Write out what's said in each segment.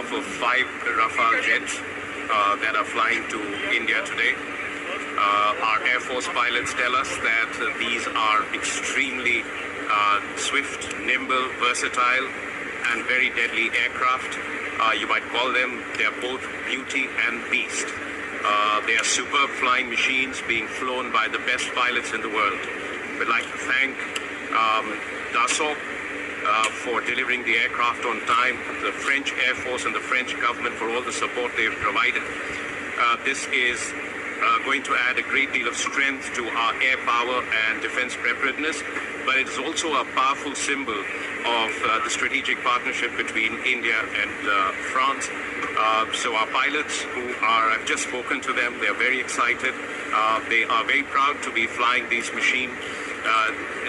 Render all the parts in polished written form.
for 5 Rafale jets that are flying to India today. Our Air Force pilots tell us that these are extremely swift, nimble, versatile, and very deadly aircraft. You might call them, they're both beauty and beast. They are superb flying machines being flown by the best pilots in the world. We'd like to thank Dassault for delivering the aircraft on time, the French Air Force and the French government for all the support they've provided. This is going to add a great deal of strength to our air power and defense preparedness, but it is also a powerful symbol of the strategic partnership between India and France. So our pilots I've just spoken to them, they're very excited. They are very proud to be flying these machines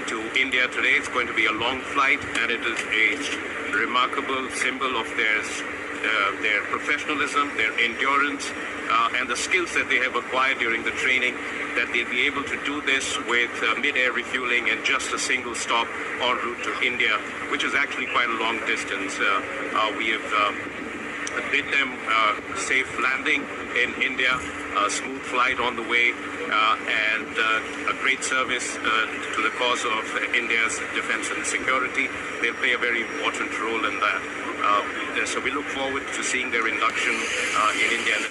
to India today. It's going to be a long flight, and it is a remarkable symbol of their professionalism, their endurance, and the skills that they have acquired during the training, that they'll be able to do this with mid-air refueling and just a single stop en route to India, which is actually quite a long distance. We have bid them safe landing in India, a smooth flight on the way, and a great service to the cause of India's defense and security. They'll play a very important role in that. So we look forward to seeing their induction in India.